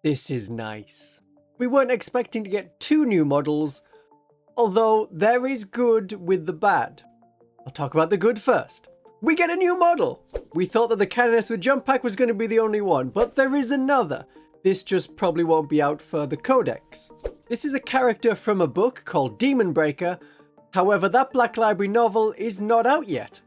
This is nice. We weren't expecting to get 2 new models, although there is good with the bad. I'll talk about the good first. We get a new model! We thought that the Canoness with Jump Pack was going to be the only one, but there is another. This just probably won't be out for the Codex. This is a character from a book called Daemonbreaker. However, that Black Library novel is not out yet.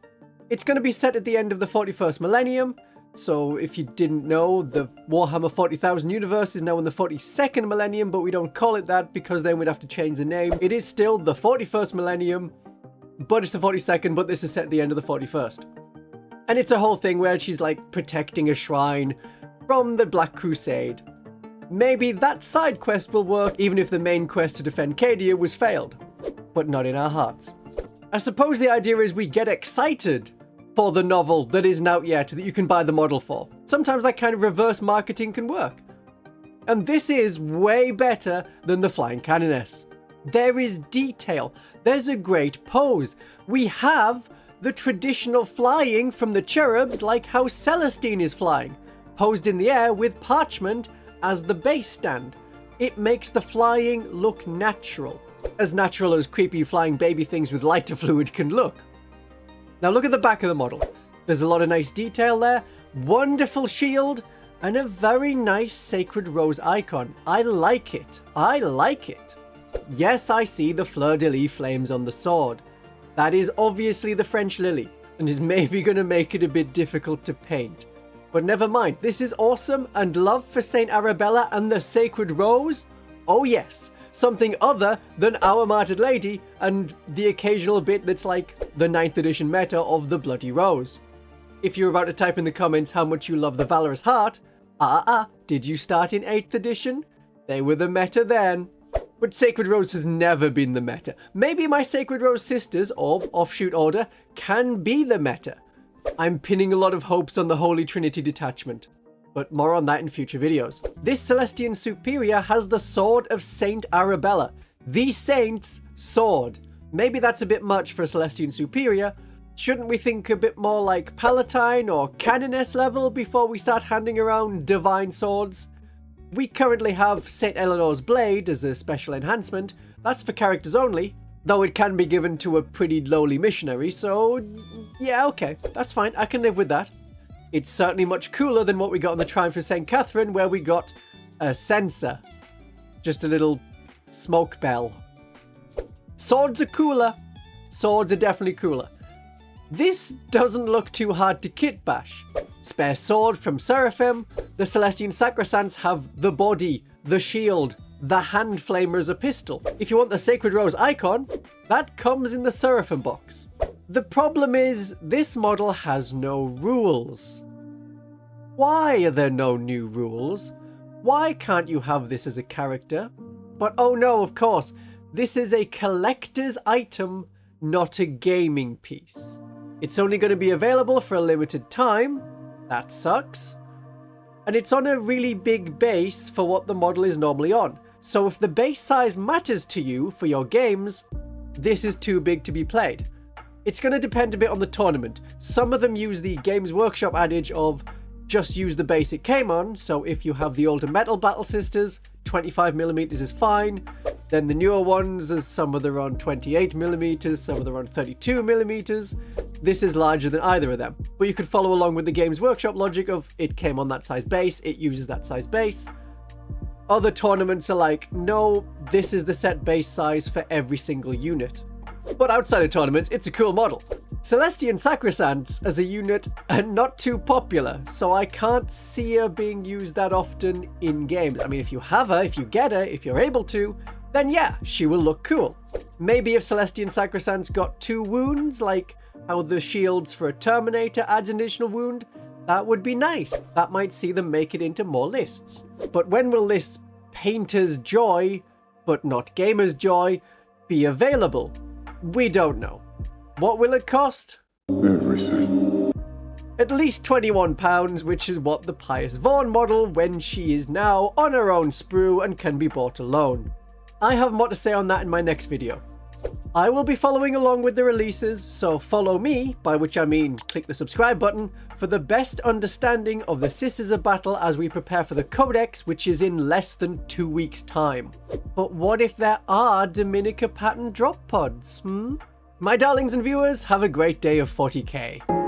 It's going to be set at the end of the 41st millennium, so if you didn't know, the Warhammer 40,000 universe is now in the 42nd millennium, but we don't call it that because then we'd have to change the name. It is still the 41st millennium, but it's the 42nd, but this is set at the end of the 41st. And it's a whole thing where she's like protecting a shrine from the Black Crusade. Maybe that side quest will work even if the main quest to defend Cadia was failed, but not in our hearts. I suppose the idea is we get excited for the novel that isn't out yet that you can buy the model for. Sometimes that kind of reverse marketing can work. And this is way better than the Flying Canoness. There is detail. There's a great pose. We have the traditional flying from the cherubs like how Celestine is flying, posed in the air with parchment as the base stand. It makes the flying look natural as creepy flying baby things with lighter fluid can look. Now look at the back of the model. There's a lot of nice detail there, wonderful shield, and a very nice Sacred Rose icon. I like it. I like it. Yes, I see the fleur-de-lis flames on the sword. That is obviously the French lily, and is maybe going to make it a bit difficult to paint. But never mind, this is awesome, and love for Saint Arabella and the Sacred Rose? Oh yes, something other than Our Martyred Lady and the occasional bit that's like the 9th edition meta of the Bloody Rose. If you're about to type in the comments how much you love the Valorous Heart, did you start in 8th edition? They were the meta then. But Sacred Rose has never been the meta. Maybe my Sacred Rose sisters, or offshoot order, can be the meta. I'm pinning a lot of hopes on the Holy Trinity detachment, but more on that in future videos. This Celestian Superior has the Sword of Saint Arabella, the Saint's sword. Maybe that's a bit much for a Celestian Superior. Shouldn't we think a bit more like Palatine or Canoness level before we start handing around divine swords? We currently have St. Eleanor's Blade as a special enhancement. That's for characters only, though it can be given to a pretty lowly missionary, so yeah, okay, that's fine, I can live with that. It's certainly much cooler than what we got on the Triumph of St. Catherine, where we got a censer. Just a little smoke bell. Swords are cooler. Swords are definitely cooler. This doesn't look too hard to kit bash. Spare sword from Seraphim. The Celestian Sacresants have the body, the shield, the hand flamer as a pistol. If you want the Sacred Rose icon, that comes in the Seraphim box. The problem is, this model has no rules. Why are there no new rules? Why can't you have this as a character? But oh no, of course, this is a collector's item, not a gaming piece. It's only going to be available for a limited time. That sucks. And it's on a really big base for what the model is normally on. So if the base size matters to you for your games, this is too big to be played. It's going to depend a bit on the tournament. Some of them use the Games Workshop adage of just use the base it came on, so if you have the older Metal Battle Sisters, 25mm is fine. Then the newer ones, some of them are on 28mm, some of them are on 32mm. This is larger than either of them. But you could follow along with the Games Workshop logic of it came on that size base, it uses that size base. Other tournaments are like, no, this is the set base size for every single unit. But outside of tournaments, it's a cool model. Celestian Sacresants as a unit are not too popular, so I can't see her being used that often in games. I mean, if you have her, if you get her, if you're able to, then yeah, she will look cool. Maybe if Celestian Sacresants got 2 wounds, like how the shields for a Terminator adds an additional wound, that would be nice. That might see them make it into more lists. But when will this Painter's Joy, but not Gamer's Joy, be available? We don't know. What will it cost? Everything. At least £21, which is what the Pious Vaughn model when she is now on her own sprue and can be bought alone. I have more to say on that in my next video. I will be following along with the releases, so follow me, by which I mean click the subscribe button, for the best understanding of the Sisters of Battle as we prepare for the Codex, which is in less than 2 weeks' time. But what if there are Dominica pattern drop pods, My darlings and viewers, have a great day of 40k.